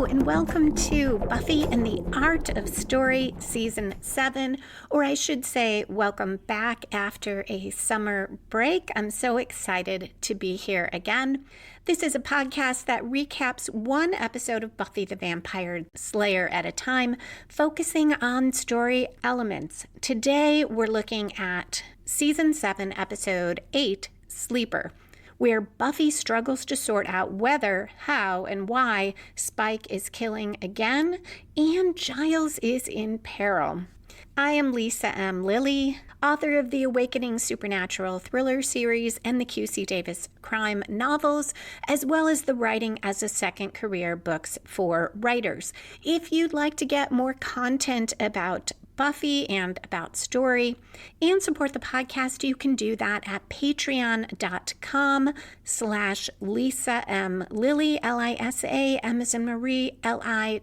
and welcome to Buffy and the Art of Story Season 7, or I should say, welcome back after a summer break. I'm so excited to be here again. This is a podcast that recaps one episode of Buffy the Vampire Slayer at a time, focusing on story elements. Today, we're looking at Season 7, Episode 8, Sleeper, where Buffy struggles to sort out whether, how, and why Spike is killing again, and Giles is in peril. I am Lisa M. Lilly, author of the Awakening Supernatural thriller series and the Q.C. Davis crime novels, as well as the Writing as a Second Career books for writers. If you'd like to get more content about Buffy and about story and support the podcast, you can do that at patreon.com/Lisa M. Lilly, Lisa, M as in Marie, Lilly.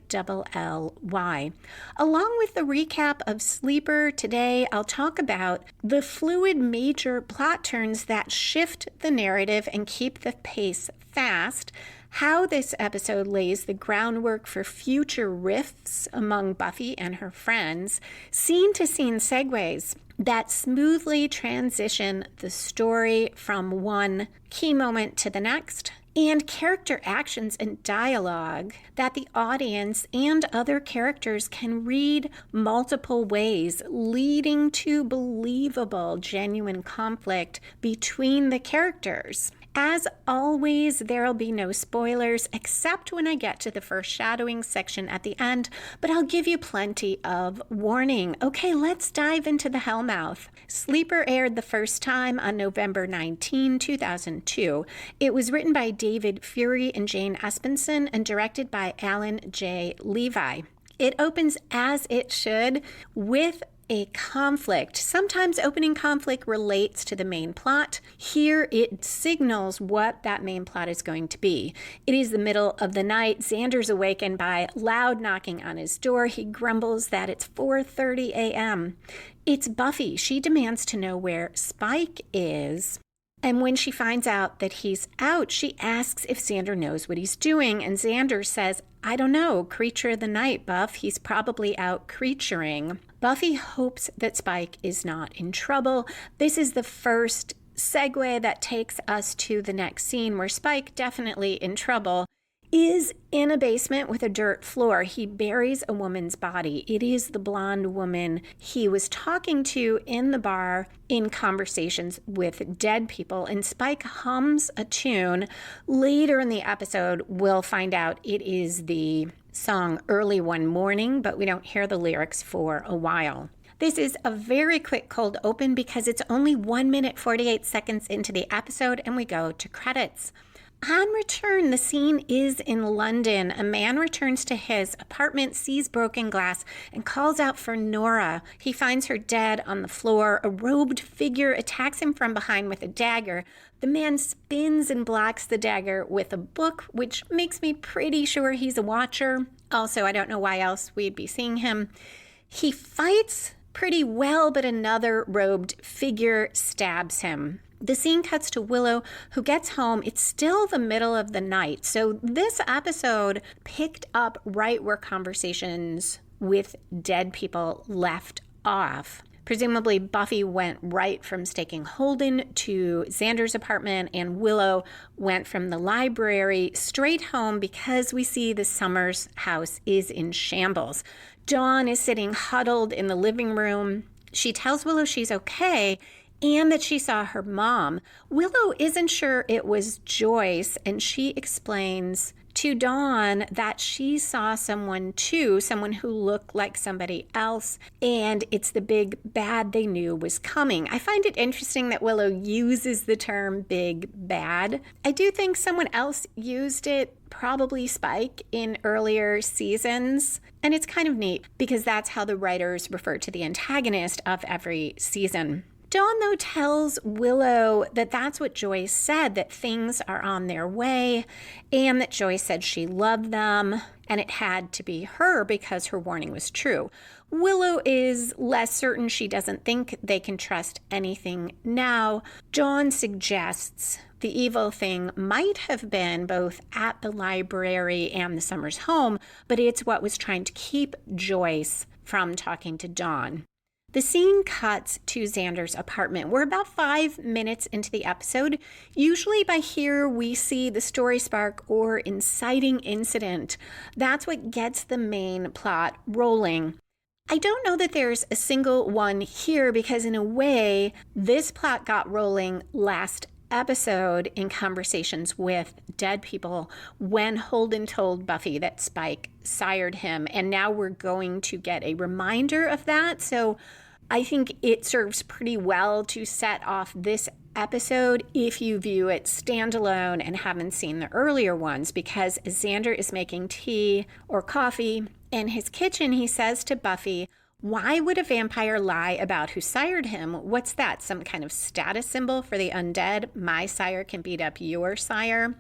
Along with the recap of Sleeper, today I'll talk about the fluid major plot turns that shift the narrative and keep the pace fast, how this episode lays the groundwork for future rifts among Buffy and her friends, scene-to-scene segues that smoothly transition the story from one key moment to the next, and character actions and dialogue that the audience and other characters can read multiple ways, leading to believable, genuine conflict between the characters. As always, there'll be no spoilers except when I get to the foreshadowing section at the end, but I'll give you plenty of warning. Okay, let's dive into the Hellmouth. Sleeper aired the first time on November 19, 2002. It was written by David Fury and Jane Espenson and directed by Alan J. Levi. It opens as it should with a conflict. Sometimes opening conflict relates to the main plot. Here it signals what that main plot is going to be. It is the middle of the night. Xander's awakened by loud knocking on his door. He grumbles that it's 4:30 a.m. It's Buffy. She demands to know where Spike is. And when she finds out that he's out, she asks if Xander knows what he's doing. And Xander says, I don't know, creature of the night, Buff. He's probably out creaturing. Buffy hopes that Spike is not in trouble. This is the first segue that takes us to the next scene where Spike, definitely in trouble, is in a basement with a dirt floor. He buries a woman's body. It is the blonde woman he was talking to in the bar in conversations with dead people. And Spike hums a tune. Later in the episode, we'll find out it is the song Early One Morning, but we don't hear the lyrics for a while. This is a very quick cold open because it's only 1 minute, 48 seconds into the episode, and we go to credits. On return, the scene is in London. A man returns to his apartment, sees broken glass, and calls out for Nora. He finds her dead on the floor. A robed figure attacks him from behind with a dagger. The man spins and blocks the dagger with a book, which makes me pretty sure he's a watcher. Also, I don't know why else we'd be seeing him. He fights pretty well, but another robed figure stabs him. The scene cuts to Willow, who gets home. It's still the middle of the night. So this episode picked up right where conversations with dead people left off. Presumably, Buffy went right from staking Holden to Xander's apartment, and Willow went from the library straight home because we see the Summers house is in shambles. Dawn is sitting huddled in the living room. She tells Willow she's okay, and that she saw her mom. Willow isn't sure it was Joyce, and she explains to Dawn that she saw someone too, someone who looked like somebody else, and it's the big bad they knew was coming. I find it interesting that Willow uses the term big bad. I do think someone else used it, probably Spike, in earlier seasons, and it's kind of neat because that's how the writers refer to the antagonist of every season. Dawn, though, tells Willow that that's what Joyce said, that things are on their way, and that Joyce said she loved them, and it had to be her because her warning was true. Willow is less certain. She doesn't think they can trust anything now. Dawn suggests the evil thing might have been both at the library and the Summers home, but it's what was trying to keep Joyce from talking to Dawn. The scene cuts to Xander's apartment. We're about 5 minutes into the episode. Usually by here we see the story spark or inciting incident. That's what gets the main plot rolling. I don't know that there's a single one here because in a way, this plot got rolling last episode in conversations with dead people when Holden told Buffy that Spike sired him, and now we're going to get a reminder of that. So I think it serves pretty well to set off this episode if you view it standalone and haven't seen the earlier ones, because as Xander is making tea or coffee in his kitchen, he says to Buffy, "Why would a vampire lie about who sired him? What's that, some kind of status symbol for the undead? My sire can beat up your sire."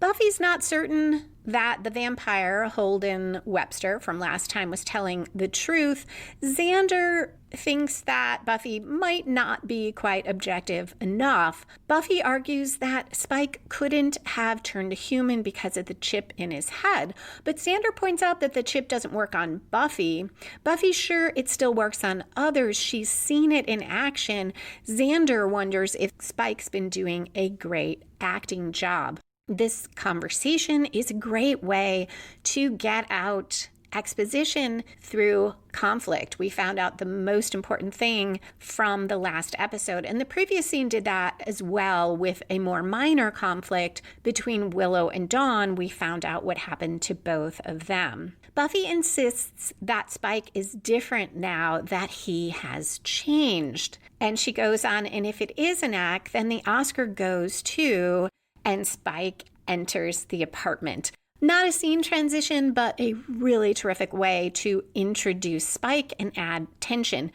Buffy's not certain that the vampire, Holden Webster, from last time was telling the truth. Xander thinks that Buffy might not be quite objective enough. Buffy argues that Spike couldn't have turned a human because of the chip in his head. But Xander points out that the chip doesn't work on Buffy. Buffy's sure it still works on others. She's seen it in action. Xander wonders if Spike's been doing a great acting job. This conversation is a great way to get out exposition through conflict. We found out the most important thing from the last episode, and the previous scene did that as well with a more minor conflict between Willow and Dawn. We found out what happened to both of them. Buffy insists that Spike is different now, that he has changed. And she goes on, and if it is an act, then the Oscar goes to, and Spike enters the apartment. Not a scene transition, but a really terrific way to introduce Spike and add tension.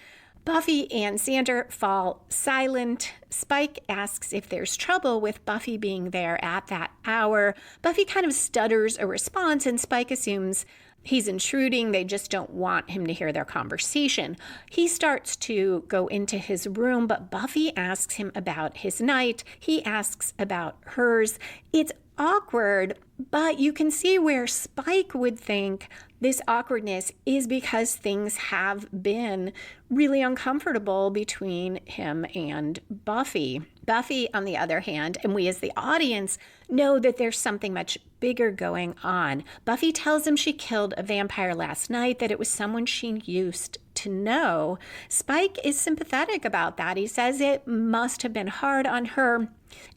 Buffy and Xander fall silent. Spike asks if there's trouble with Buffy being there at that hour. Buffy kind of stutters a response, and Spike assumes he's intruding. They just don't want him to hear their conversation. He starts to go into his room, but Buffy asks him about his night. He asks about hers. It's awkward, but you can see where Spike would think this awkwardness is because things have been really uncomfortable between him and Buffy. Buffy, on the other hand, and we as the audience know that there's something much bigger going on. Buffy tells him she killed a vampire last night, that it was someone she used to know. Spike is sympathetic about that. He says it must have been hard on her.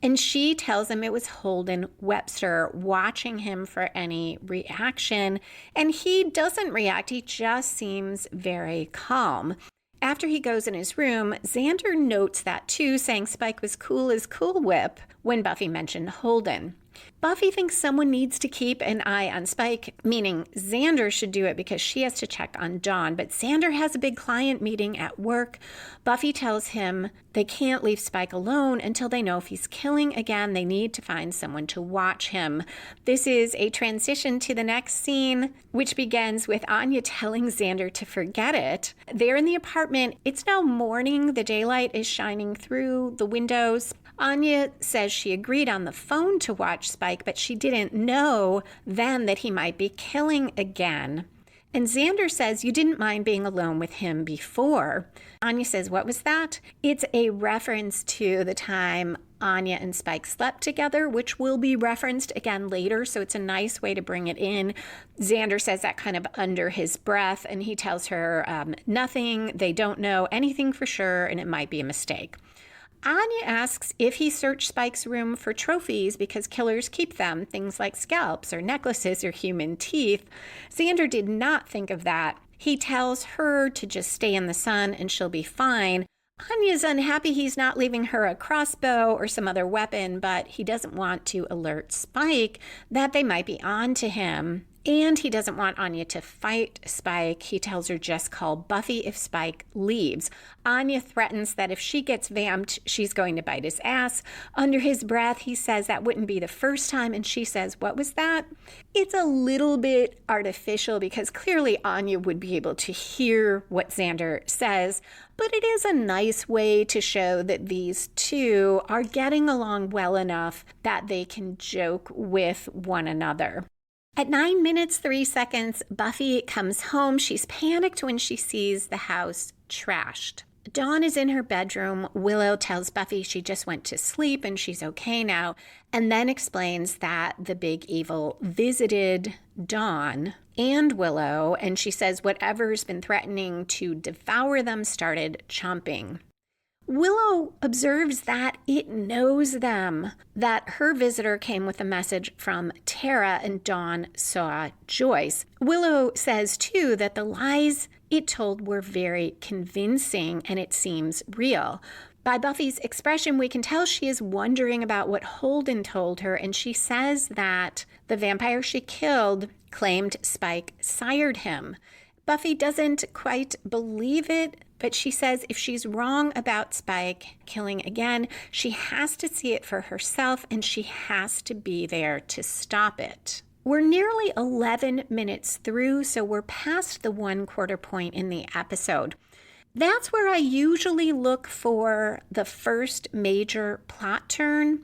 And she tells him it was Holden Webster, watching him for any reaction. And he doesn't react. He just seems very calm. After he goes in his room, Xander notes that too, saying Spike was cool as Cool Whip when Buffy mentioned Holden. Buffy thinks someone needs to keep an eye on Spike, meaning Xander should do it because she has to check on Dawn. But Xander has a big client meeting at work. Buffy tells him they can't leave Spike alone until they know if he's killing again. They need to find someone to watch him. This is a transition to the next scene, which begins with Anya telling Xander to forget it. They're in the apartment. It's now morning. The daylight is shining through the windows. Anya says she agreed on the phone to watch Spike, but she didn't know then that he might be killing again. And Xander says, you didn't mind being alone with him before. Anya says, what was that? It's a reference to the time Anya and Spike slept together, which will be referenced again later, so it's a nice way to bring it in. Xander says that kind of under his breath, and he tells her nothing, they don't know anything for sure, and it might be a mistake. Anya asks if he searched Spike's room for trophies because killers keep them, things like scalps or necklaces or human teeth. Xander did not think of that. He tells her to just stay in the sun and she'll be fine. Anya's unhappy he's not leaving her a crossbow or some other weapon, but he doesn't want to alert Spike that they might be on to him And he doesn't want Anya to fight Spike. He tells her just call Buffy if Spike leaves. Anya threatens that if she gets vamped, she's going to bite his ass. Under his breath, he says that wouldn't be the first time. And she says, what was that? It's a little bit artificial because clearly Anya would be able to hear what Xander says. But it is a nice way to show that these two are getting along well enough that they can joke with one another. At 9 minutes, 3 seconds, Buffy comes home. She's panicked when she sees the house trashed. Dawn is in her bedroom. Willow tells Buffy she just went to sleep and she's okay now, and then explains that the big evil visited Dawn and Willow, and she says whatever's been threatening to devour them started chomping. Willow observes that it knows them, that her visitor came with a message from Tara and Dawn saw Joyce. Willow says, too, that the lies it told were very convincing and it seems real. By Buffy's expression, we can tell she is wondering about what Holden told her, and she says that the vampire she killed claimed Spike sired him. Buffy doesn't quite believe it, but she says if she's wrong about Spike killing again, she has to see it for herself and she has to be there to stop it. We're nearly 11 minutes through, so we're past the 1/4 point in the episode. That's where I usually look for the first major plot turn,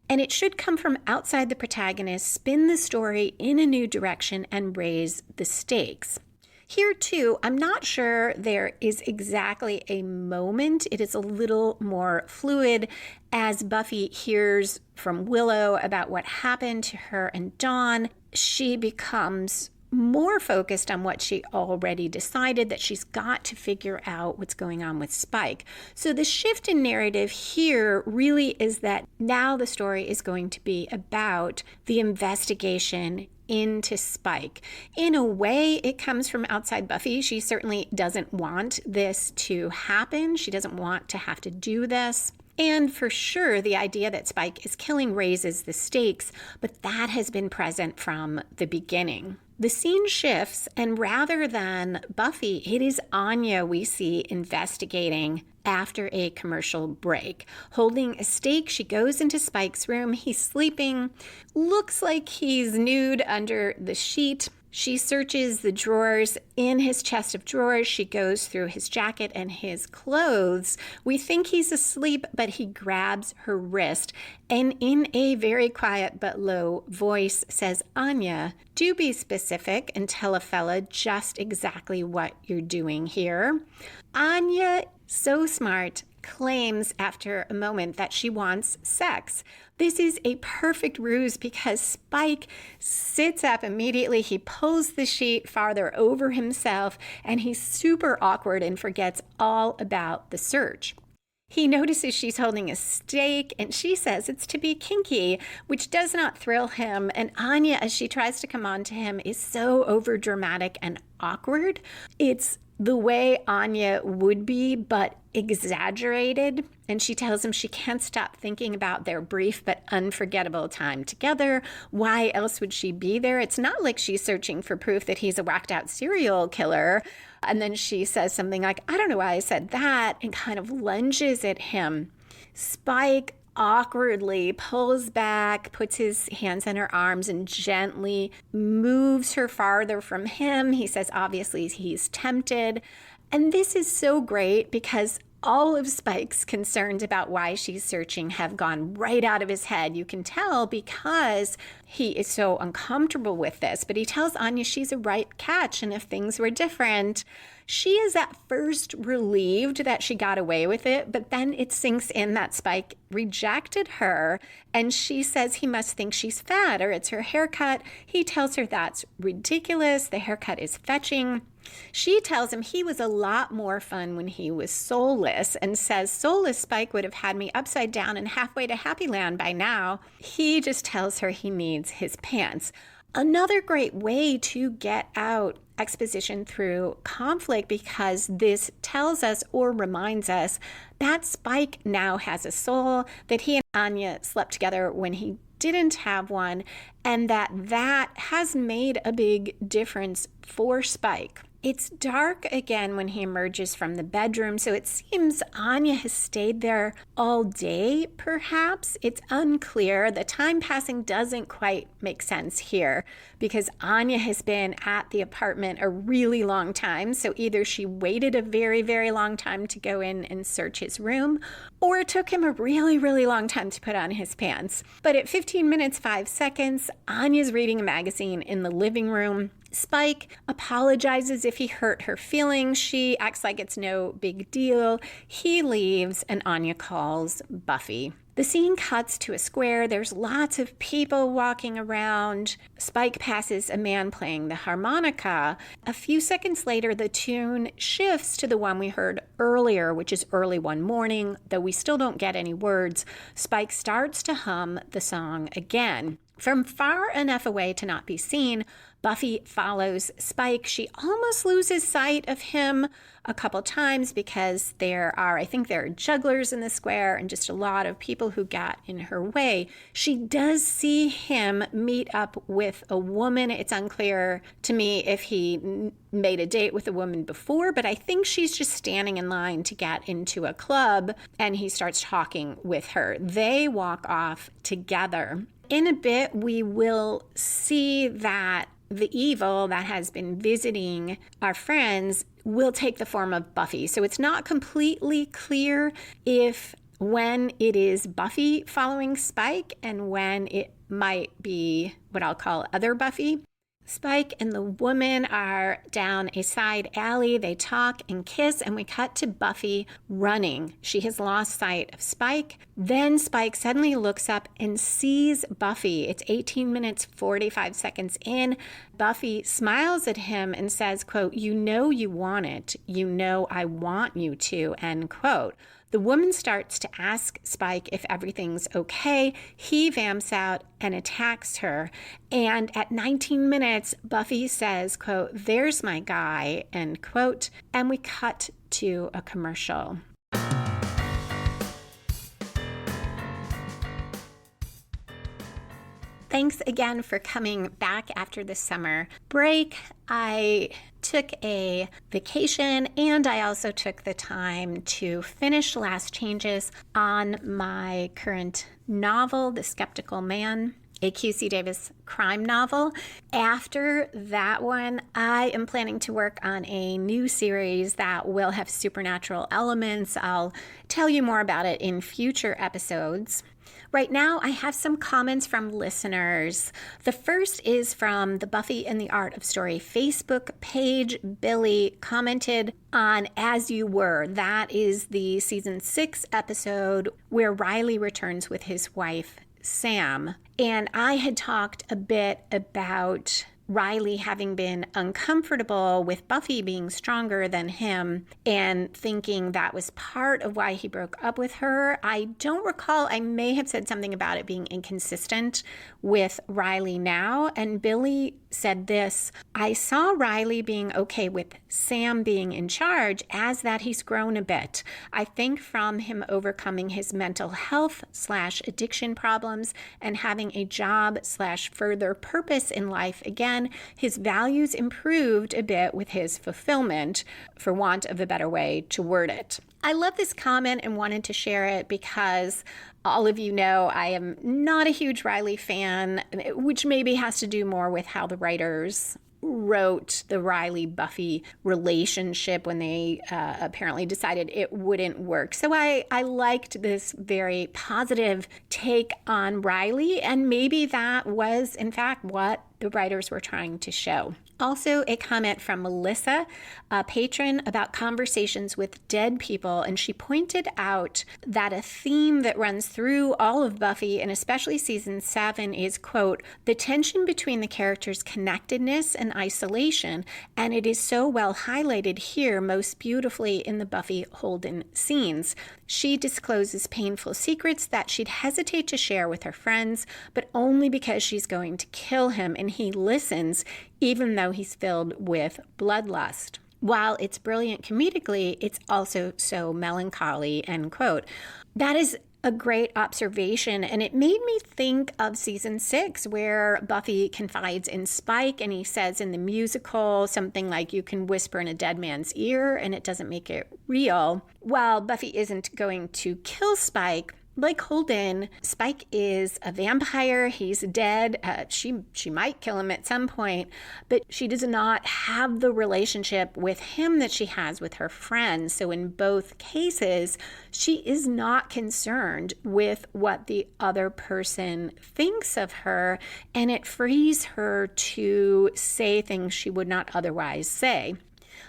and it should come from outside the protagonist, spin the story in a new direction, and raise the stakes. Here, too, I'm not sure there is exactly a moment. It is a little more fluid as Buffy hears from Willow about what happened to her and Dawn. She becomes more focused on what she already decided, that she's got to figure out what's going on with Spike. So the shift in narrative here really is that now the story is going to be about the investigation into Spike. In a way, it comes from outside Buffy. She certainly doesn't want this to happen. She doesn't want to have to do this. And for sure, the idea that Spike is killing raises the stakes, but that has been present from the beginning. The scene shifts, and rather than Buffy, it is Anya we see investigating after a commercial break. Holding a stake, she goes into Spike's room. He's sleeping. Looks like he's nude under the sheet. She searches the drawers in his chest of drawers. She goes through his jacket and his clothes. We think he's asleep, but he grabs her wrist and in a very quiet but low voice says, Anya, do be specific and tell a fella just exactly what you're doing here. Anya, so smart, claims after a moment that she wants sex. This is a perfect ruse because Spike sits up immediately. He pulls the sheet farther over himself, and he's super awkward and forgets all about the search. He notices she's holding a stake, and she says it's to be kinky, which does not thrill him. And Anya, as she tries to come on to him, is so overdramatic and awkward. It's the way Anya would be, but exaggerated. And she tells him she can't stop thinking about their brief but unforgettable time together. Why else would she be there? It's not like she's searching for proof that he's a whacked out serial killer. And then she says something like, I don't know why I said that, and kind of lunges at him. Spike awkwardly pulls back, puts his hands on her arms, and gently moves her farther from him. He says, obviously, he's tempted. And this is so great because all of Spike's concerns about why she's searching have gone right out of his head. You can tell because he is so uncomfortable with this. But he tells Anya she's a right catch, and if things were different, she is at first relieved that she got away with it, but then it sinks in that Spike rejected her, and she says he must think she's fat or it's her haircut. He tells her that's ridiculous. The haircut is fetching. She tells him he was a lot more fun when he was soulless, and says soulless Spike would have had me upside down and halfway to Happy Land by now. He just tells her he needs his pants. Another great way to get out exposition through conflict, because this tells us or reminds us that Spike now has a soul, that he and Anya slept together when he didn't have one, and that has made a big difference for Spike. It's dark again when he emerges from the bedroom, so it seems Anya has stayed there all day, perhaps. It's unclear. The time passing doesn't quite make sense here because Anya has been at the apartment a really long time, so either she waited a very, very long time to go in and search his room, or it took him a really, really long time to put on his pants. But at 15 minutes, 5 seconds, Anya's reading a magazine in the living room. Spike apologizes if he hurt her feelings. She acts like it's no big deal. He leaves, and Anya calls Buffy. The scene cuts to a square. There's lots of people walking around. Spike passes a man playing the harmonica. A few seconds later, the tune shifts to the one we heard earlier, which is Early One Morning. Though we still don't get any words, Spike starts to hum the song again. From far enough away to not be seen, Buffy follows Spike. She almost loses sight of him a couple times because I think there are jugglers in the square and just a lot of people who got in her way. She does see him meet up with a woman. It's unclear to me if he made a date with a woman before, but I think she's just standing in line to get into a club, and he starts talking with her. They walk off together. In a bit, we will see that the evil that has been visiting our friends will take the form of Buffy. So it's not completely clear if when it is Buffy following Spike and when it might be what I'll call other Buffy. Spike and the woman are down a side alley. They talk and kiss, and we cut to Buffy running. She has lost sight of Spike. Then Spike suddenly looks up and sees Buffy. It's 18 minutes, 45 seconds in. Buffy smiles at him and says, quote, "You know you want it. You know I want you to," end quote. The woman starts to ask Spike if everything's okay. He vamps out and attacks her. And at 19 minutes, Buffy says, quote, "There's my guy," end quote. And we cut to a commercial. Thanks again for coming back after the summer break. I took a vacation, and I also took the time to finish Last Changes on my current novel, The Skeptical Man, a QC Davis crime novel. After that one, I am planning to work on a new series that will have supernatural elements. I'll tell you more about it in future episodes. Right now, I have some comments from listeners. The first is from the Buffy and the Art of Story Facebook page. Billy commented on As You Were. That is the season 6 episode where Riley returns with his wife, Sam. And I had talked a bit about Riley having been uncomfortable with Buffy being stronger than him and thinking that was part of why he broke up with her. I don't recall. I may have said something about it being inconsistent with Riley now. And Billy said this: "I saw Riley being okay with Sam being in charge as that he's grown a bit. I think from him overcoming his mental health / addiction problems and having a job / further purpose in life again, his values improved a bit with his fulfillment, for want of a better way to word it." I love this comment and wanted to share it because all of you know I am not a huge Riley fan, which maybe has to do more with how the writers wrote the Riley-Buffy relationship when they apparently decided it wouldn't work. So I liked this very positive take on Riley, and maybe that was, in fact, what the writers were trying to show. Also, a comment from Melissa, a patron, about conversations with dead people, and she pointed out that a theme that runs through all of Buffy, and especially season 7, is, quote, "the tension between the characters' connectedness and isolation, and it is so well highlighted here most beautifully in the Buffy Holden scenes. She discloses painful secrets that she'd hesitate to share with her friends, but only because she's going to kill him, and he listens, even though he's filled with bloodlust. While it's brilliant comedically, it's also so melancholy," end quote. That is a great observation, and it made me think of season 6, where Buffy confides in Spike, and he says in the musical something like, you can whisper in a dead man's ear and it doesn't make it real. While Buffy isn't going to kill Spike, like Holden, Spike is a vampire. He's dead. She might kill him at some point, but she does not have the relationship with him that she has with her friends. So in both cases, she is not concerned with what the other person thinks of her, and it frees her to say things she would not otherwise say.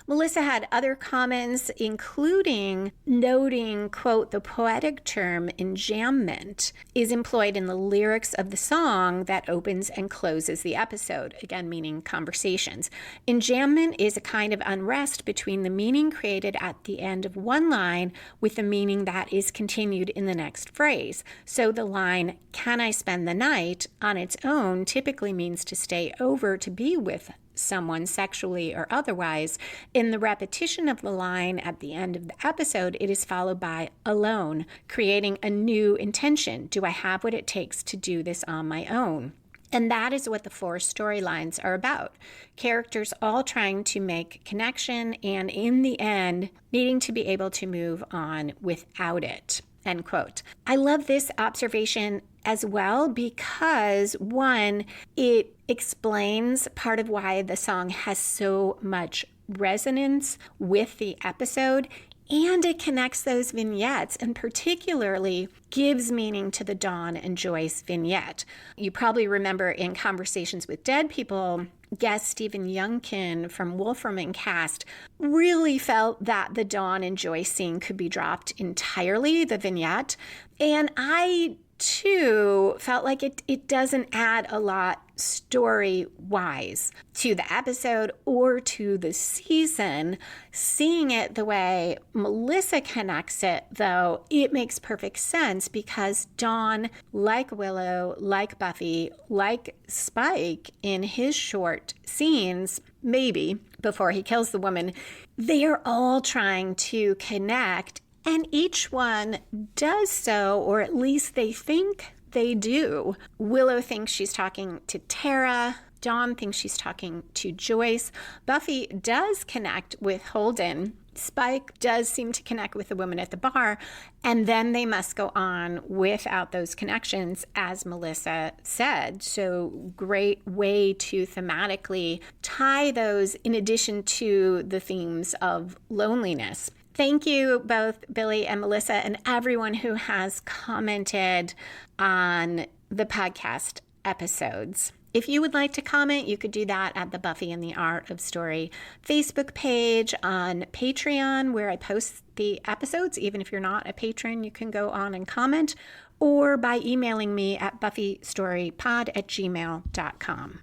Melissa had other comments, including noting, quote, the poetic term enjambment is employed in the lyrics of the song that opens and closes the episode, again, meaning conversations. Enjambment is a kind of unrest between the meaning created at the end of one line with the meaning that is continued in the next phrase. So the line, can I spend the night, on its own typically means to stay over to be with someone sexually or otherwise. In the repetition of the line at the end of the episode, it is followed by alone, creating a new intention. Do I have what it takes to do this on my own? And that is what the 4 storylines are about. Characters all trying to make connection and in the end, needing to be able to move on without it. End quote. I love this observation as well because, one, it explains part of why the song has so much resonance with the episode, and it connects those vignettes and particularly gives meaning to the Dawn and Joyce vignette. You probably remember in Conversations with Dead People, guest Stephen Youngkin from Wolfram and Cast really felt that the Dawn and Joyce scene could be dropped entirely, the vignette. And I too felt like it doesn't add a lot story-wise to the episode or to the season. Seeing it the way Melissa connects it, though, it makes perfect sense because Dawn, like Willow, like Buffy, like Spike in his short scenes, maybe before he kills the woman, they are all trying to connect. And each one does so, or at least they think they do. Willow thinks she's talking to Tara. Dawn thinks she's talking to Joyce. Buffy does connect with Holden. Spike does seem to connect with the woman at the bar. And then they must go on without those connections, as Melissa said. So great way to thematically tie those in addition to the themes of loneliness. Thank you, both Billy and Melissa, and everyone who has commented on the podcast episodes. If you would like to comment, you could do that at the Buffy and the Art of Story Facebook page, on Patreon, where I post the episodes. Even if you're not a patron, you can go on and comment, or by emailing me at buffystorypod@gmail.com.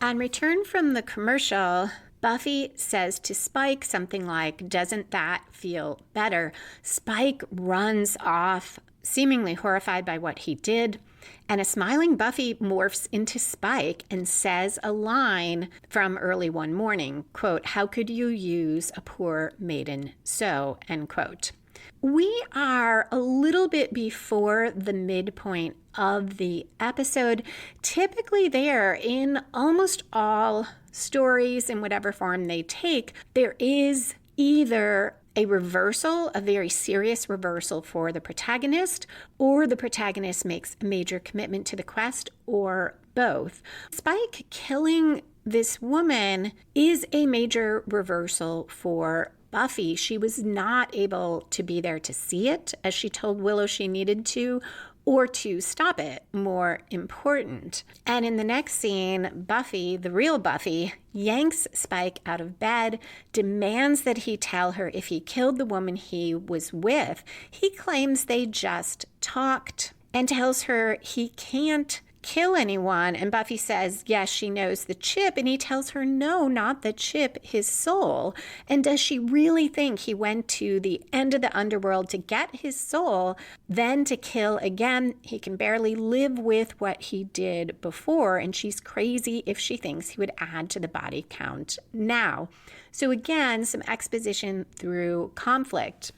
On return from the commercial, Buffy says to Spike something like, "Doesn't that feel better?" Spike runs off, seemingly horrified by what he did, and a smiling Buffy morphs into Spike and says a line from early one morning, quote, "How could you use a poor maiden so?" End quote. We are a little bit before the midpoint of the episode. Typically there, in almost all stories in whatever form they take, there is either a reversal, a very serious reversal for the protagonist, or the protagonist makes a major commitment to the quest, or both. Spike killing this woman is a major reversal for Buffy. She was not able to be there to see it, as she told Willow she needed to, or to stop it, more important. And in the next scene, Buffy, the real Buffy, yanks Spike out of bed, demands that he tell her if he killed the woman he was with. He claims they just talked, and tells her he can't kill anyone. And Buffy says, yes, she knows the chip. And he tells her, no, not the chip, his soul. And does she really think he went to the end of the underworld to get his soul, then to kill again? He can barely live with what he did before. And she's crazy if she thinks he would add to the body count now. So again, some exposition through conflict.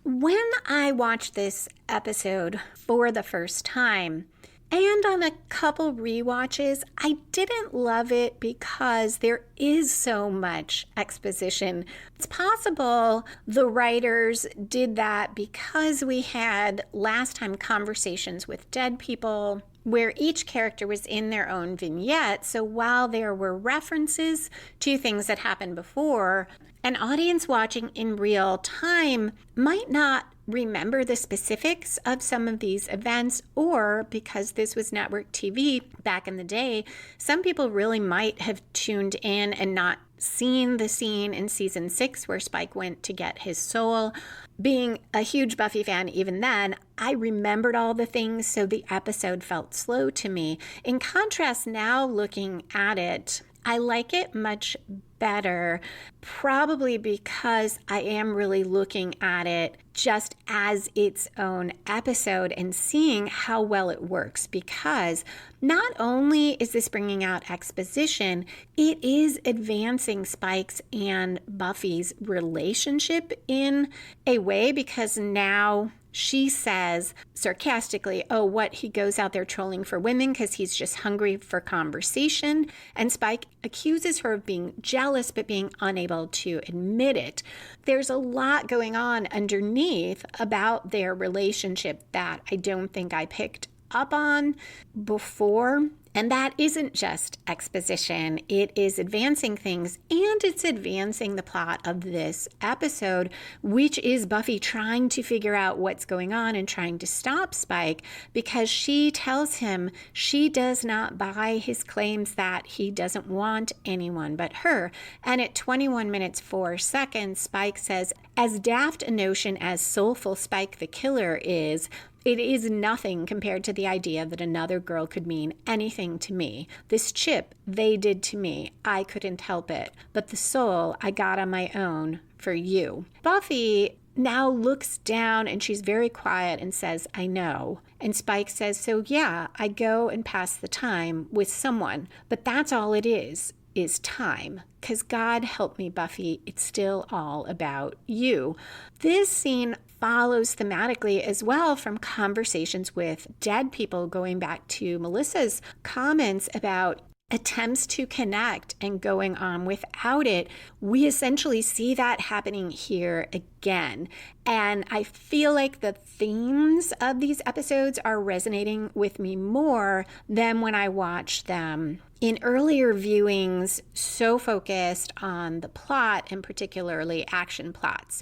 When I watched this episode for the first time, and on a couple rewatches, I didn't love it because there is so much exposition. It's possible the writers did that because we had last time conversations with dead people where each character was in their own vignette. So while there were references to things that happened before, an audience watching in real time might not remember the specifics of some of these events, or because this was network TV back in the day, some people really might have tuned in and not seen the scene in season 6 where Spike went to get his soul. Being a huge Buffy fan even then, I remembered all the things, so the episode felt slow to me. In contrast, now looking at it, I like it much better, probably because I am really looking at it just as its own episode and seeing how well it works, because not only is this bringing out exposition, it is advancing Spike's and Buffy's relationship in a way, because now she says sarcastically, oh, what, he goes out there trolling for women because he's just hungry for conversation. And Spike accuses her of being jealous but being unable to admit it. There's a lot going on underneath about their relationship that I don't think I picked up on before. And that isn't just exposition. It is advancing things, and it's advancing the plot of this episode, which is Buffy trying to figure out what's going on and trying to stop Spike, because she tells him she does not buy his claims that he doesn't want anyone but her. And at 21 minutes 4 seconds, Spike says, as daft a notion as Soulful Spike the Killer is, it is nothing compared to the idea that another girl could mean anything to me. This chip they did to me, I couldn't help it. But the soul I got on my own for you. Buffy now looks down and she's very quiet and says, I know. And Spike says, so yeah, I go and pass the time with someone. But that's all it is time. Because God help me, Buffy, it's still all about you. This scene follows thematically as well from conversations with dead people, going back to Melissa's comments about attempts to connect and going on without it. We essentially see that happening here again. And I feel like the themes of these episodes are resonating with me more than when I watched them in earlier viewings, so focused on the plot and particularly action plots.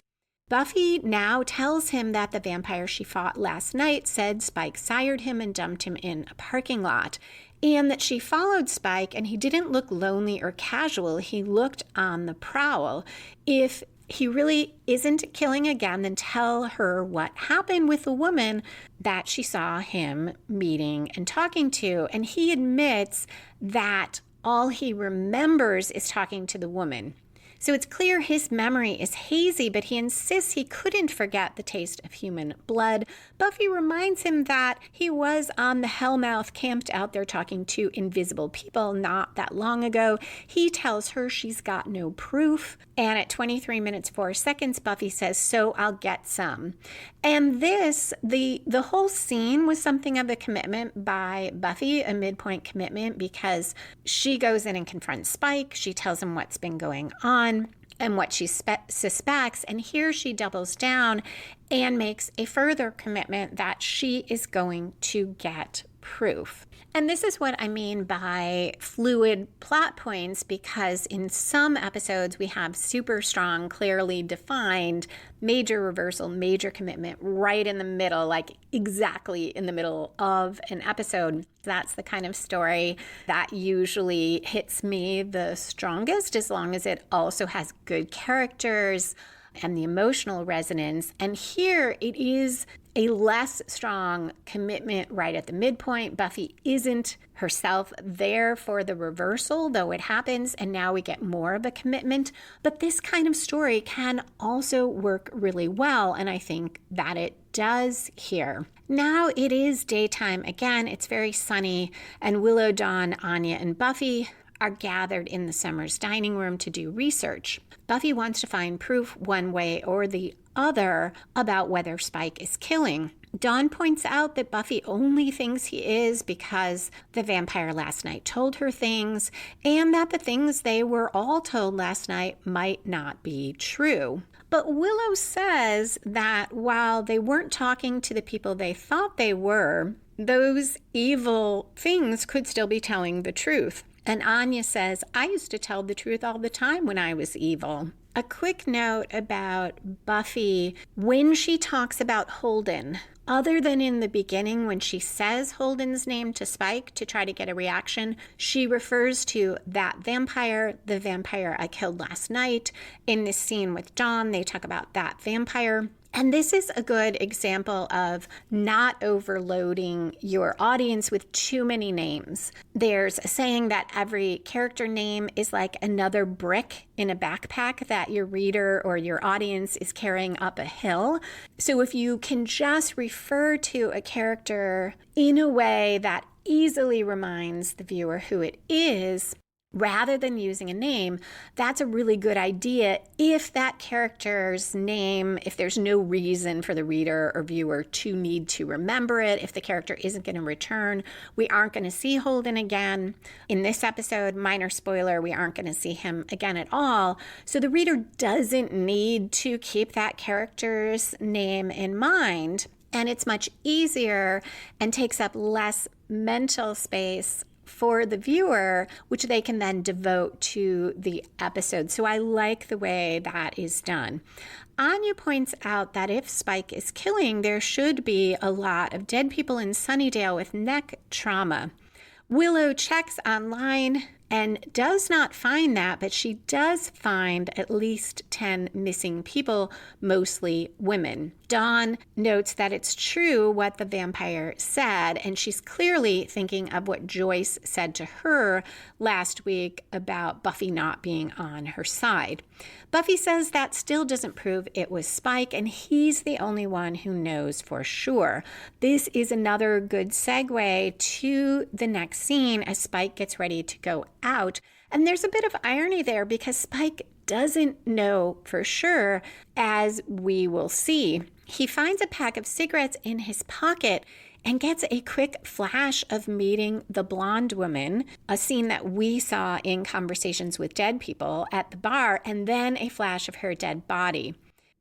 Buffy now tells him that the vampire she fought last night said Spike sired him and dumped him in a parking lot, and that she followed Spike and he didn't look lonely or casual. He looked on the prowl. If he really isn't killing again, then tell her what happened with the woman that she saw him meeting and talking to. And he admits that all he remembers is talking to the woman. So it's clear his memory is hazy, but he insists he couldn't forget the taste of human blood. Buffy reminds him that he was on the Hellmouth, camped out there talking to invisible people not that long ago. He tells her she's got no proof. And at 23 minutes 4 seconds, Buffy says, so I'll get some. And this, the whole scene was something of a commitment by Buffy, a midpoint commitment, because she goes in and confronts Spike. She tells him what's been going on and what she suspects. And here she doubles down and makes a further commitment that she is going to get proof. And this is what I mean by fluid plot points, because in some episodes we have super strong, clearly defined major reversal, major commitment right in the middle, like exactly in the middle of an episode. That's the kind of story that usually hits me the strongest, as long as it also has good characters and the emotional resonance. And here it is a less strong commitment right at the midpoint. Buffy isn't herself there for the reversal, though it happens, and now we get more of a commitment. But this kind of story can also work really well, and I think that it does here. Now it is daytime again. It's very sunny, and Willow, Dawn, Anya, and Buffy are gathered in the Summers dining room to do research. Buffy wants to find proof one way or the other about whether Spike is killing. Dawn points out that Buffy only thinks he is because the vampire last night told her things, and that the things they were all told last night might not be true. But Willow says that while they weren't talking to the people they thought they were, those evil things could still be telling the truth. And Anya says, I used to tell the truth all the time when I was evil. A quick note about Buffy when she talks about Holden. Other than in the beginning when she says Holden's name to Spike to try to get a reaction, she refers to that vampire, the vampire I killed last night. In this scene with Dawn, they talk about that vampire. And this is a good example of not overloading your audience with too many names. There's a saying that every character name is like another brick in a backpack that your reader or your audience is carrying up a hill. So if you can just refer to a character in a way that easily reminds the viewer who it is, rather than using a name, that's a really good idea if that character's name, if there's no reason for the reader or viewer to need to remember it, if the character isn't going to return, we aren't going to see Holden again. In this episode, minor spoiler, we aren't going to see him again at all. So the reader doesn't need to keep that character's name in mind, and it's much easier and takes up less mental space for the viewer, which they can then devote to the episode. So I like the way that is done. Anya points out that if Spike is killing, there should be a lot of dead people in Sunnydale with neck trauma. Willow checks online and does not find that, but she does find at least 10 missing people, mostly women. Dawn notes that it's true what the vampire said, and she's clearly thinking of what Joyce said to her last week about Buffy not being on her side. Buffy says that still doesn't prove it was Spike, and he's the only one who knows for sure. This is another good segue to the next scene as Spike gets ready to go out. And there's a bit of irony there because Spike doesn't know for sure, as we will see. He finds a pack of cigarettes in his pocket and gets a quick flash of meeting the blonde woman, a scene that we saw in Conversations with Dead People at the bar, and then a flash of her dead body.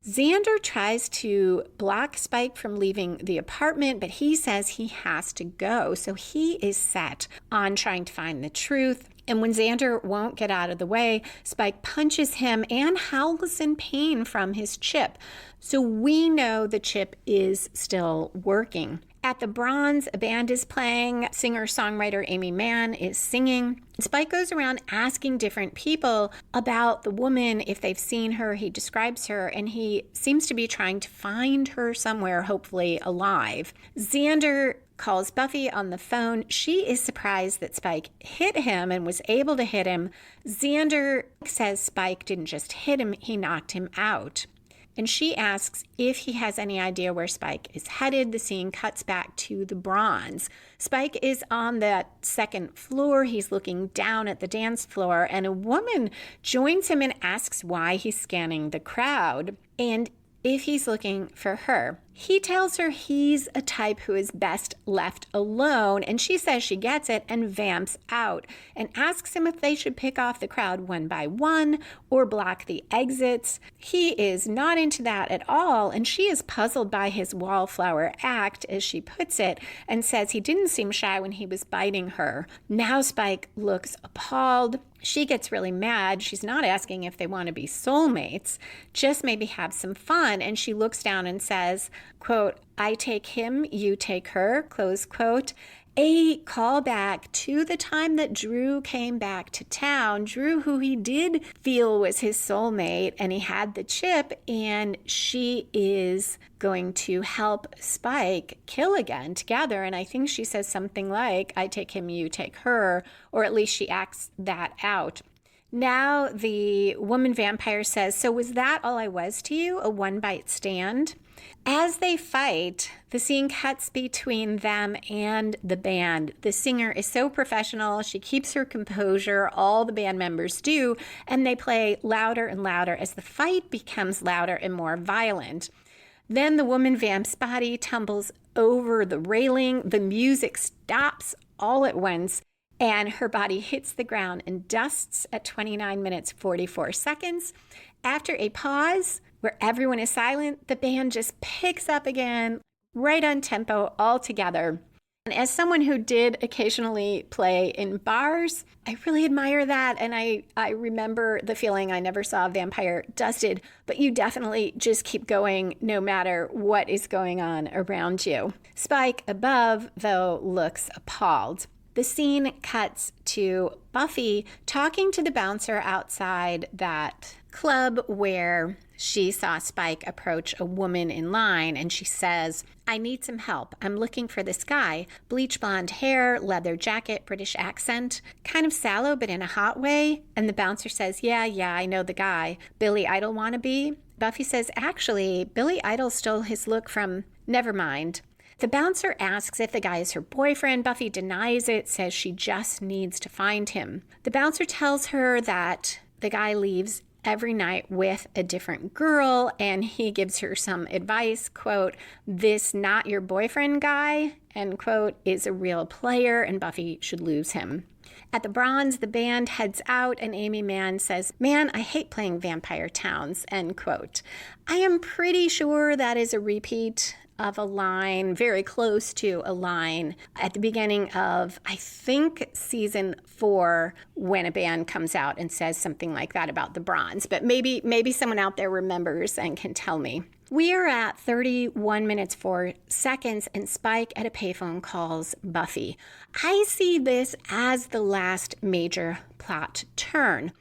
Xander tries to block Spike from leaving the apartment, but he says he has to go, so he is set on trying to find the truth. And when Xander won't get out of the way, Spike punches him and howls in pain from his chip. So we know the chip is still working. At the Bronze, a band is playing. Singer-songwriter Amy Mann is singing. Spike goes around asking different people about the woman, if they've seen her. He describes her, and he seems to be trying to find her somewhere, hopefully alive. Xander calls Buffy on the phone. She is surprised that Spike hit him and was able to hit him. Xander says Spike didn't just hit him, he knocked him out. And she asks if he has any idea where Spike is headed. The scene cuts back to the Bronze. Spike is on that second floor. He's looking down at the dance floor, and a woman joins him and asks why he's scanning the crowd and if he's looking for her. He tells her he's a type who is best left alone, and she says she gets it and vamps out and asks him if they should pick off the crowd one by one or block the exits. He is not into that at all, and she is puzzled by his wallflower act, as she puts it, and says he didn't seem shy when he was biting her. Now Spike looks appalled. She gets really mad. She's not asking if they want to be soulmates, just maybe have some fun. And she looks down and says, quote, "I take him, you take her," close quote. a callback to the time that Drew came back to town. Drew, who he did feel was his soulmate, and he had the chip, and she is going to help Spike kill again together. And I think she says something like, I take him, you take her, or at least she acts that out. Now the woman vampire says, so was that all I was to you, a one-bite stand? As they fight, the scene cuts between them and the band. The singer is so professional. She keeps her composure. All the band members do, and they play louder and louder as the fight becomes louder and more violent. Then the woman vamp's body tumbles over the railing. The music stops all at once, and her body hits the ground and dusts at 29 minutes, 44 seconds. After a pause where everyone is silent, the band just picks up again, right on tempo, all together. And as someone who did occasionally play in bars, I really admire that. And I remember the feeling. I never saw a vampire dusted, but you definitely just keep going no matter what is going on around you. Spike above, though, looks appalled. The scene cuts to Buffy talking to the bouncer outside that club where she saw Spike approach a woman in line, and she says, I need some help. I'm looking for this guy. Bleach blonde hair, leather jacket, British accent, kind of sallow but in a hot way. And the bouncer says, yeah, I know the guy. Billy Idol wannabe? Buffy says, actually, Billy Idol stole his look from... Never mind. The bouncer asks if the guy is her boyfriend. Buffy denies it, says she just needs to find him. The bouncer tells her that the guy leaves every night with a different girl, and he gives her some advice, quote, this not your boyfriend guy, end quote, is a real player, and Buffy should lose him. At the Bronze, the band heads out, and Amy Mann says, man, I hate playing Vampire Towns, end quote. I am pretty sure that is a repeat of a line, very close to a line at the beginning of, I think, season 4, when a band comes out and says something like that about the Bronze. But maybe someone out there remembers and can tell me. We are at 31 minutes 4 seconds, and Spike at a payphone calls Buffy. I see this as the last major plot turn.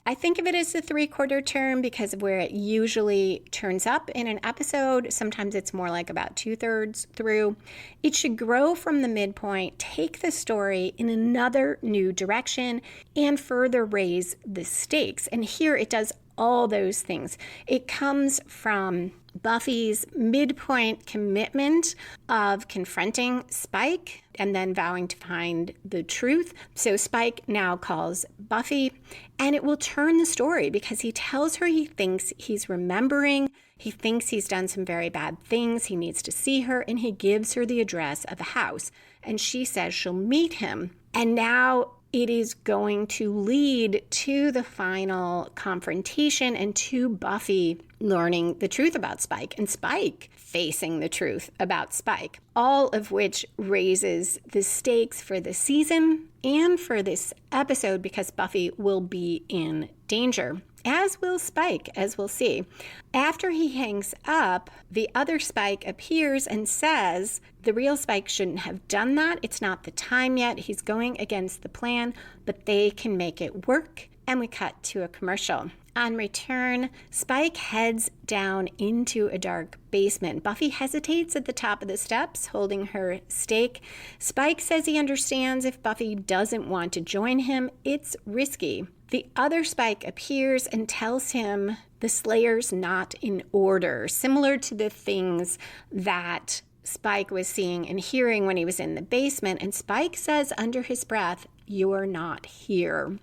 I think of it as a 3/4 turn because of where it usually turns up in an episode. Sometimes it's more like about 2/3 through. It should grow from the midpoint, take the story in another new direction, and further raise the stakes. And here it does all those things. It comes from Buffy's midpoint commitment of confronting Spike and then vowing to find the truth. So Spike now calls Buffy, and it will turn the story because he tells her he thinks he's remembering. He thinks he's done some very bad things. He needs to see her, and he gives her the address of a house. And she says she'll meet him. And now it is going to lead to the final confrontation and to Buffy learning the truth about Spike and Spike facing the truth about Spike, all of which raises the stakes for the season and for this episode because Buffy will be in danger, as will Spike, as we'll see. After he hangs up, the other Spike appears and says the real Spike shouldn't have done that. It's not the time yet. He's going against the plan, but they can make it work. And we cut to a commercial. On return, Spike heads down into a dark basement. Buffy hesitates at the top of the steps, holding her stake. Spike says he understands if Buffy doesn't want to join him, it's risky. The other Spike appears and tells him the Slayer's not in order, similar to the things that Spike was seeing and hearing when he was in the basement. And Spike says under his breath, "You're not here."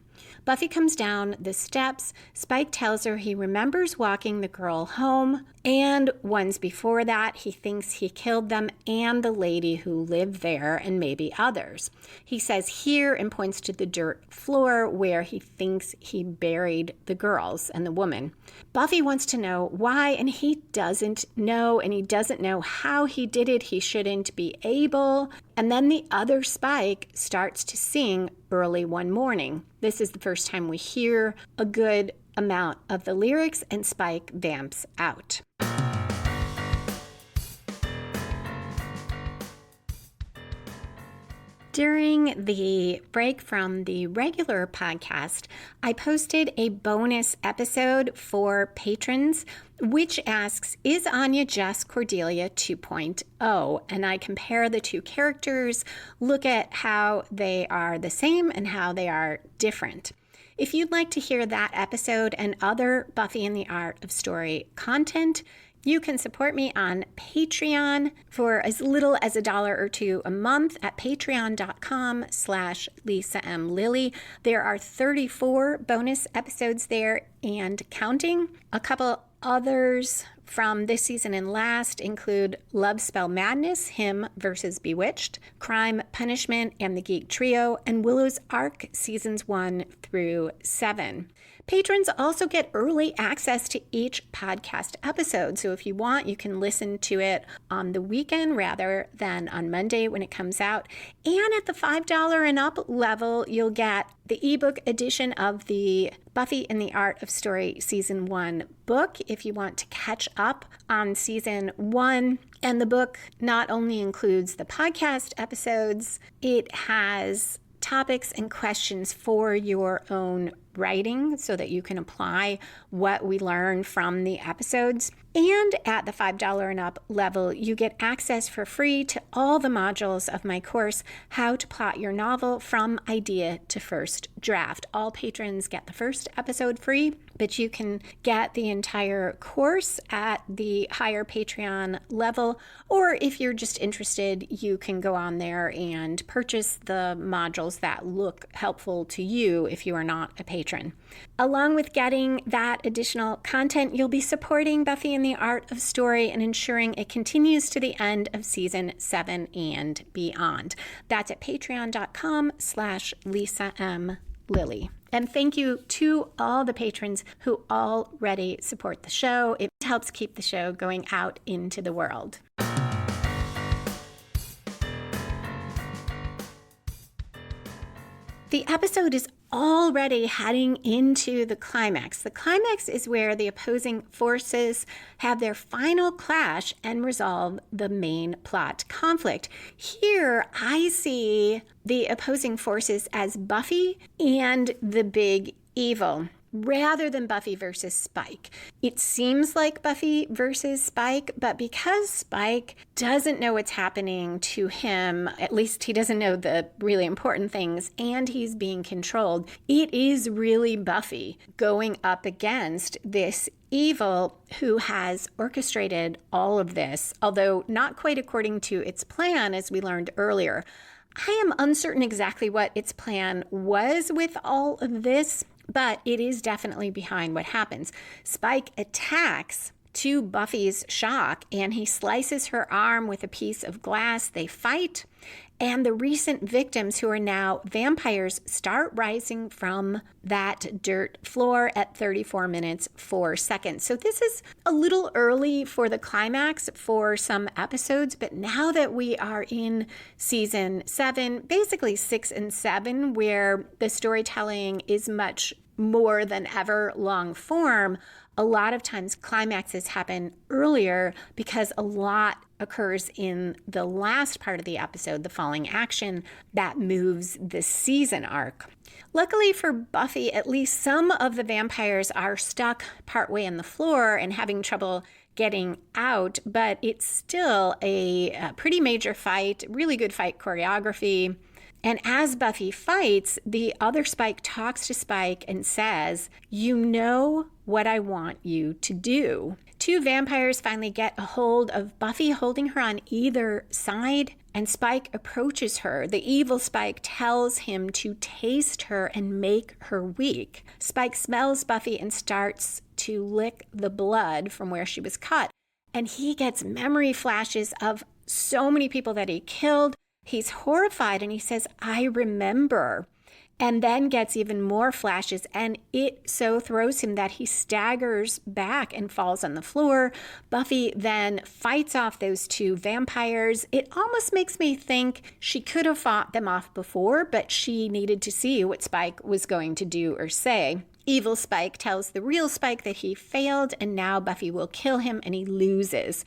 Buffy comes down the steps. Spike tells her he remembers walking the girl home, and once before that, he thinks he killed them and the lady who lived there and maybe others. He says here and points to the dirt floor where he thinks he buried the girls and the woman. Buffy wants to know why, and he doesn't know, and he doesn't know how he did it. He shouldn't be able. And then the other Spike starts to sing early one morning. This is the first time we hear a good amount of the lyrics, and Spike vamps out. During the break from the regular podcast, I posted a bonus episode for patrons, which asks, is Anya just Cordelia 2.0? And I compare the two characters, look at how they are the same and how they are different. If you'd like to hear that episode and other Buffy and the Art of Story content, you can support me on Patreon for as little as $1 or $2 a month at patreon.com/LisaMLilly. There are 34 bonus episodes there and counting. A couple others from this season and last include Love Spell Madness, Him versus Bewitched, Crime, Punishment, and the Geek Trio, and Willow's Arc Seasons 1 through 7. Patrons also get early access to each podcast episode. So if you want, you can listen to it on the weekend rather than on Monday when it comes out. And at the $5 and up level, you'll get the ebook edition of the Buffy and the Art of Story Season 1 book if you want to catch up on Season 1. And the book not only includes the podcast episodes, it has topics and questions for your own writing so that you can apply what we learn from the episodes. And at the $5 and up level, you get access for free to all the modules of my course, How to Plot Your Novel from Idea to First Draft. All patrons get the first episode free, but you can get the entire course at the higher Patreon level. Or if you're just interested, you can go on there and purchase the modules that look helpful to you if you are not a patron. Along with getting that additional content, you'll be supporting Buffy and the Art of Story and ensuring it continues to the end of season 7 and beyond. That's at patreon.com/LisaMLilly. And thank you to all the patrons who already support the show. It helps keep the show going out into the world. The episode is already heading into the climax. The climax is where the opposing forces have their final clash and resolve the main plot conflict. Here, I see the opposing forces as Buffy and the big evil, rather than Buffy versus Spike. It seems like Buffy versus Spike, but because Spike doesn't know what's happening to him, at least he doesn't know the really important things, and he's being controlled, it is really Buffy going up against this evil who has orchestrated all of this, although not quite according to its plan, as we learned earlier. I am uncertain exactly what its plan was with all of this, but it is definitely behind what happens. Spike attacks to Buffy's shock, and he slices her arm with a piece of glass. They fight, and the recent victims, who are now vampires, start rising from that dirt floor at 34 minutes 4 seconds. So this is a little early for the climax for some episodes, but now that we are in season 7, basically 6 and 7, where the storytelling is much more than ever long form, a lot of times climaxes happen earlier because a lot occurs in the last part of the episode, the falling action, that moves the season arc. Luckily for Buffy, at least some of the vampires are stuck partway in the floor and having trouble getting out, but it's still a pretty major fight, really good fight choreography. And as Buffy fights, the other Spike talks to Spike and says, "You know what I want you to do." Two vampires finally get a hold of Buffy, holding her on either side, and Spike approaches her. The evil Spike tells him to taste her and make her weak. Spike smells Buffy and starts to lick the blood from where she was cut. And he gets memory flashes of so many people that he killed. He's horrified and he says, "I remember," and then gets even more flashes, and it so throws him that he staggers back and falls on the floor. Buffy then fights off those two vampires. It almost makes me think she could have fought them off before, but she needed to see what Spike was going to do or say. Evil Spike tells the real Spike that he failed, and now Buffy will kill him, and he loses.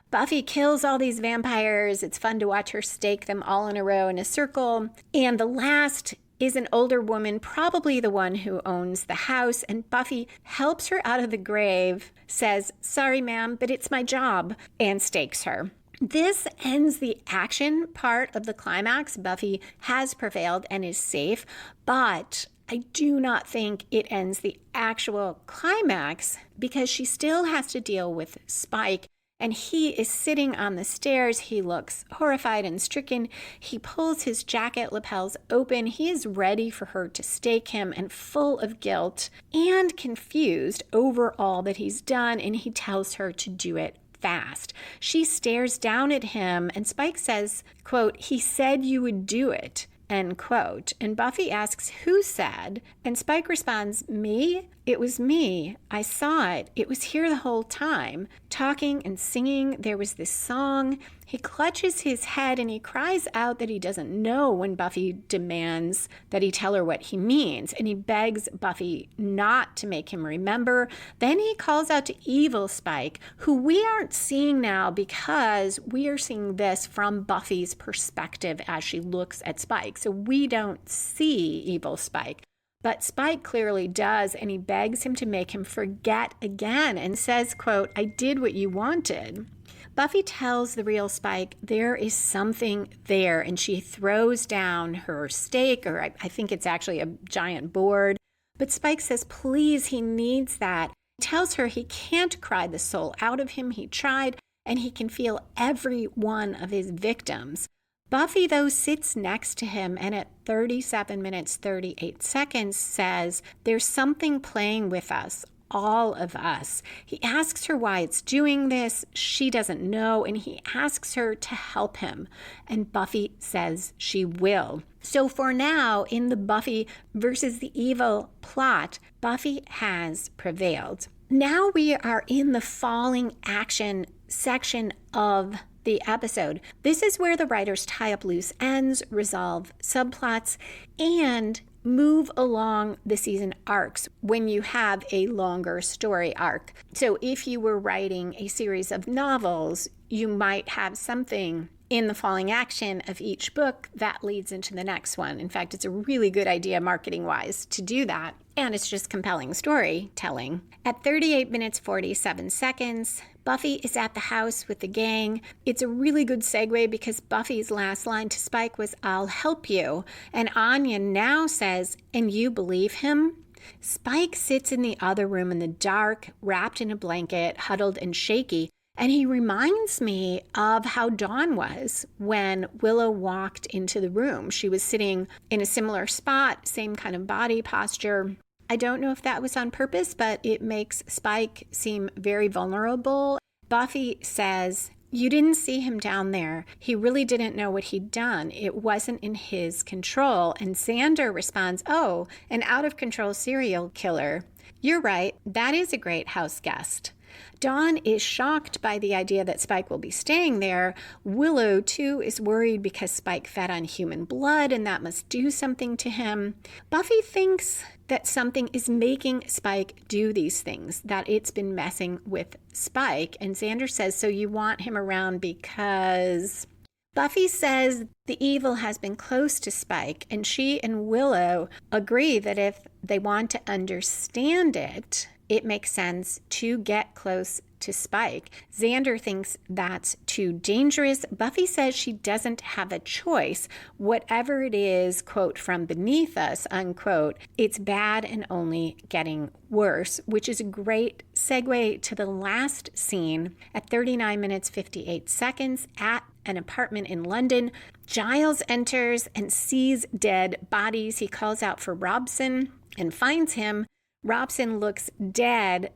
Buffy kills all these vampires. It's fun to watch her stake them all in a row in a circle. And the last is an older woman, probably the one who owns the house, and Buffy helps her out of the grave, says, "Sorry, ma'am, but it's my job," and stakes her. This ends the action part of the climax. Buffy has prevailed and is safe, but I do not think it ends the actual climax because she still has to deal with Spike. And he is sitting on the stairs. He looks horrified and stricken. He pulls his jacket lapels open. He is ready for her to stake him and full of guilt and confused over all that he's done. And he tells her to do it fast. She stares down at him and Spike says, quote, "He said you would do it," end quote. And Buffy asks, "Who said?" And Spike responds, "Me? It was me. I saw it. It was here the whole time. Talking and singing. There was this song." He clutches his head and he cries out that he doesn't know when Buffy demands that he tell her what he means. And he begs Buffy not to make him remember. Then he calls out to evil Spike, who we aren't seeing now because we are seeing this from Buffy's perspective as she looks at Spike. So we don't see evil Spike. But Spike clearly does, and he begs him to make him forget again and says, quote, "I did what you wanted." Buffy tells the real Spike there is something there, and she throws down her stake, or I think it's actually a giant board. But Spike says, please, he needs that. He tells her he can't cry the soul out of him. He tried, and he can feel every one of his victims. Buffy, though, sits next to him and at 37 minutes, 38 seconds says, "There's something playing with us, all of us." He asks her why it's doing this. She doesn't know, and he asks her to help him. And Buffy says she will. So for now, in the Buffy versus the evil plot, Buffy has prevailed. Now we are in the falling action section of the episode. This is where the writers tie up loose ends, resolve subplots, and move along the season arcs when you have a longer story arc. So if you were writing a series of novels, you might have something in the falling action of each book that leads into the next one. In fact, it's a really good idea marketing-wise to do that. And it's just compelling storytelling. At 38 minutes, 47 seconds, Buffy is at the house with the gang. It's a really good segue because Buffy's last line to Spike was, "I'll help you." And Anya now says, "And you believe him?" Spike sits in the other room in the dark, wrapped in a blanket, huddled and shaky. And he reminds me of how Dawn was when Willow walked into the room. She was sitting in a similar spot, same kind of body posture. I don't know if that was on purpose, but it makes Spike seem very vulnerable. Buffy says, "You didn't see him down there. He really didn't know what he'd done. It wasn't in his control." And Xander responds, "Oh, an out-of-control serial killer. You're right. That is a great house guest." Dawn is shocked by the idea that Spike will be staying there. Willow, too, is worried because Spike fed on human blood and that must do something to him. Buffy thinks that something is making Spike do these things, that it's been messing with Spike. And Xander says, "So you want him around because..." Buffy says the evil has been close to Spike, and she and Willow agree that if they want to understand it, it makes sense to get close to Spike. Xander thinks that's too dangerous. Buffy says she doesn't have a choice. Whatever it is, quote, "from beneath us," unquote, it's bad and only getting worse, which is a great segue to the last scene at 39 minutes, 58 seconds at an apartment in London. Giles enters and sees dead bodies. He calls out for Robson and finds him. Robson looks dead.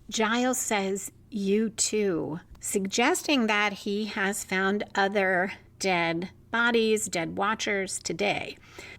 Giles says, "You too," suggesting that he has found other dead bodies, dead watchers today.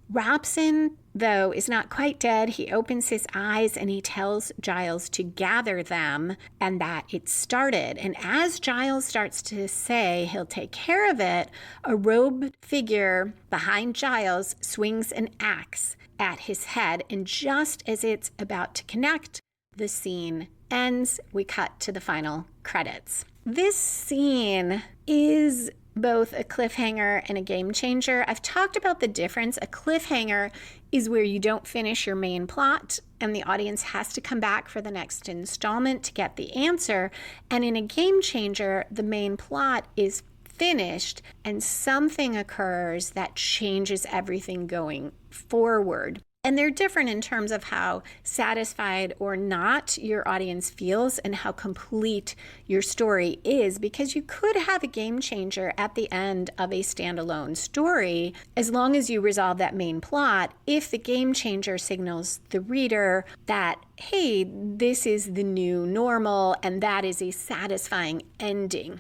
Robson, though, is not quite dead. He opens his eyes and he tells Giles to gather them and that it started. And as Giles starts to say he'll take care of it, a robed figure behind Giles swings an axe at his head. And just as it's about to connect, the scene ends. We cut to the final credits. This scene is both a cliffhanger and a game changer. I've talked about the difference. A cliffhanger is where you don't finish your main plot and the audience has to come back for the next installment to get the answer. And in a game changer, the main plot is finished and something occurs that changes everything going forward. And they're different in terms of how satisfied or not your audience feels and how complete your story is, because you could have a game changer at the end of a standalone story as long as you resolve that main plot, if the game changer signals the reader that, hey, this is the new normal and that is a satisfying ending.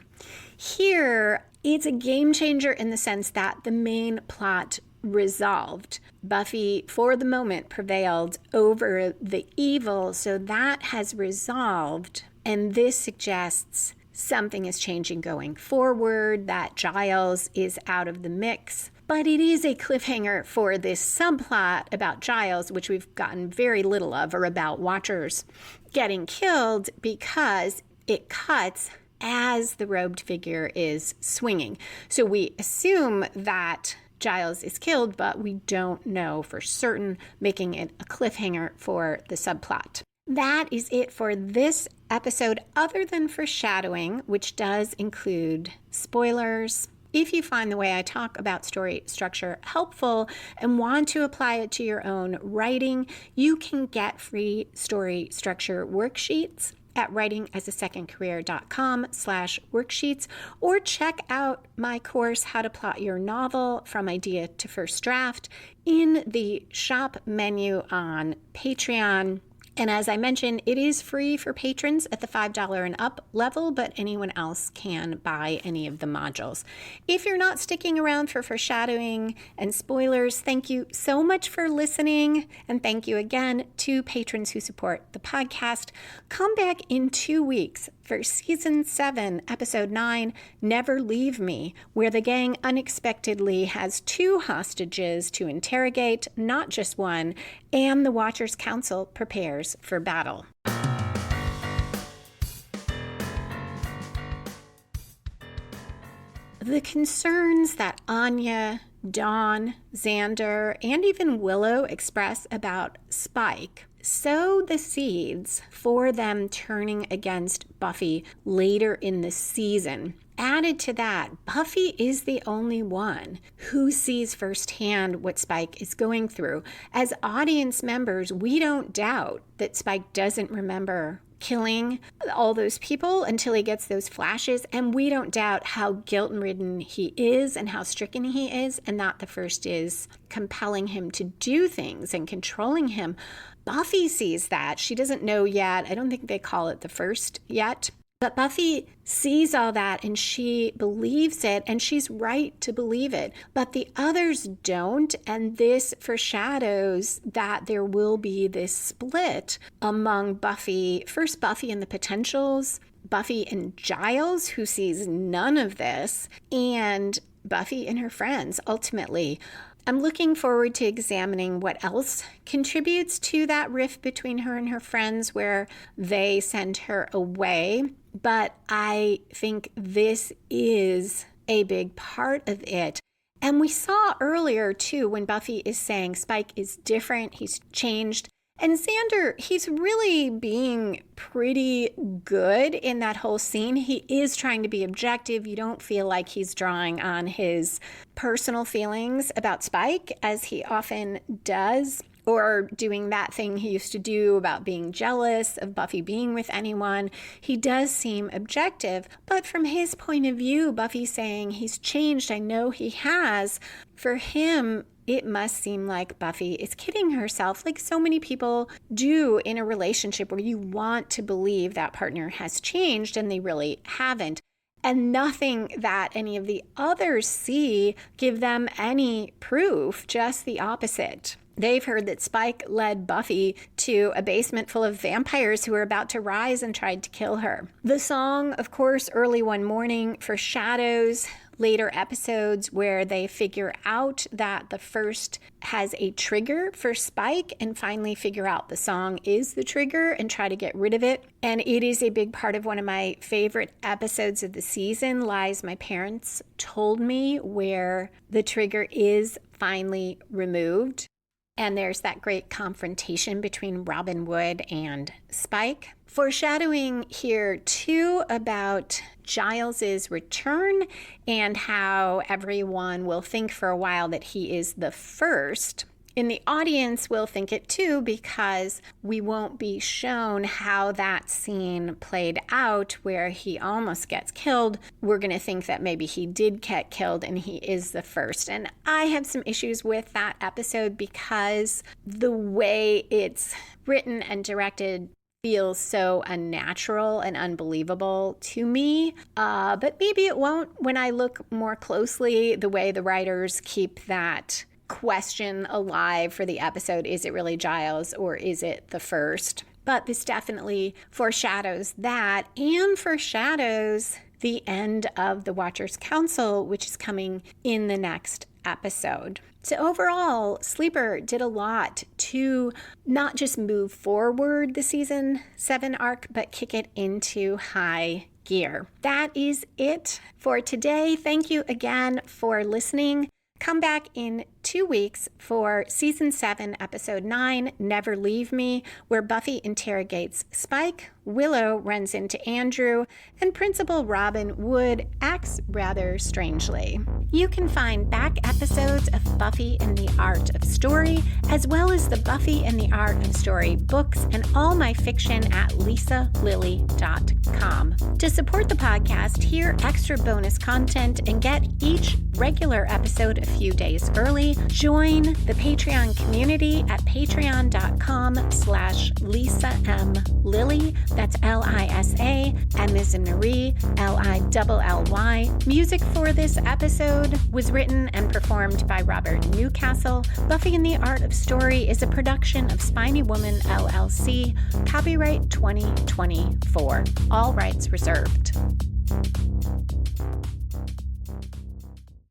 Here, it's a game changer in the sense that the main plot resolved. Buffy, for the moment, prevailed over the evil, so that has resolved. And this suggests something is changing going forward, that Giles is out of the mix. But it is a cliffhanger for this subplot about Giles, which we've gotten very little of, or about Watchers getting killed, because it cuts as the robed figure is swinging. So we assume that Giles is killed, but we don't know for certain, making it a cliffhanger for the subplot. That is it for this episode, other than foreshadowing, which does include spoilers. If you find the way I talk about story structure helpful and want to apply it to your own writing, you can get free story structure worksheets at writingasasecondcareer.com/worksheets, or check out my course, How to Plot Your Novel from Idea to First Draft, in the shop menu on Patreon. And as I mentioned, it is free for patrons at the $5 and up level, but anyone else can buy any of the modules. If you're not sticking around for foreshadowing and spoilers, thank you so much for listening. And thank you again to patrons who support the podcast. Come back in 2 weeks for Season 7, Episode 9, Never Leave Me, where the gang unexpectedly has 2 hostages to interrogate, not just one, and the Watchers Council prepares for battle. The concerns that Anya, Dawn, Xander, and even Willow express about Spike sow the seeds for them turning against Buffy later in the season. Added to that, Buffy is the only one who sees firsthand what Spike is going through. As audience members, we don't doubt that Spike doesn't remember killing all those people until he gets those flashes, and we don't doubt how guilt-ridden he is and how stricken he is, and that the first is compelling him to do things and controlling him. Buffy sees that. She doesn't know yet. I don't think they call it the first yet. But Buffy sees all that and she believes it, and she's right to believe it. But the others don't, and this foreshadows that there will be this split among Buffy, first Buffy and the potentials, Buffy and Giles, who sees none of this, and Buffy and her friends, ultimately. I'm looking forward to examining what else contributes to that rift between her and her friends, where they send her away. But I think this is a big part of it. And we saw earlier, too, when Buffy is saying Spike is different, he's changed. And Xander, he's really being pretty good in that whole scene. He is trying to be objective. You don't feel like he's drawing on his personal feelings about Spike, as he often does, or doing that thing he used to do about being jealous of Buffy being with anyone. He does seem objective, but from his point of view, Buffy's saying he's changed. I know he has. For him, it must seem like Buffy is kidding herself, like so many people do in a relationship where you want to believe that partner has changed and they really haven't. And nothing that any of the others see give them any proof, just the opposite. They've heard that Spike led Buffy to a basement full of vampires who were about to rise and tried to kill her. The song, of course, Early One Morning, foreshadows later episodes where they figure out that the first has a trigger for Spike and finally figure out the song is the trigger and try to get rid of it. And it is a big part of one of my favorite episodes of the season, Lies My Parents Told Me, where the trigger is finally removed. And there's that great confrontation between Robin Wood and Spike. Foreshadowing here, too, about Giles's return and how everyone will think for a while that he is the first. And the audience will think it too, because we won't be shown how that scene played out where he almost gets killed. We're going to think that maybe he did get killed and he is the first. And I have some issues with that episode because the way it's written and directed feels so unnatural and unbelievable to me. But maybe it won't when I look more closely the way the writers keep that question alive for the episode. Is it really Giles or is it the first? But this definitely foreshadows that and foreshadows the end of the Watchers Council, which is coming in the next episode. So overall, Sleeper did a lot to not just move forward the season 7 arc, but kick it into high gear. That is it for today. Thank you again for listening. Come back in 2 weeks for Season 7, Episode 9, Never Leave Me, where Buffy interrogates Spike, Willow runs into Andrew, and Principal Robin Wood acts rather strangely. You can find back episodes of Buffy and the Art of Story, as well as the Buffy and the Art of Story books and all my fiction at lisalilly.com. To support the podcast, hear extra bonus content, and get each regular episode a few days early, join the Patreon community at patreon.com/LisaMLilly. That's Lisa, M as in Marie, Lilly. Music for this episode was written and performed by Robert Newcastle. Buffy and the Art of Story is a production of Spiny Woman, LLC. Copyright 2024. All rights reserved.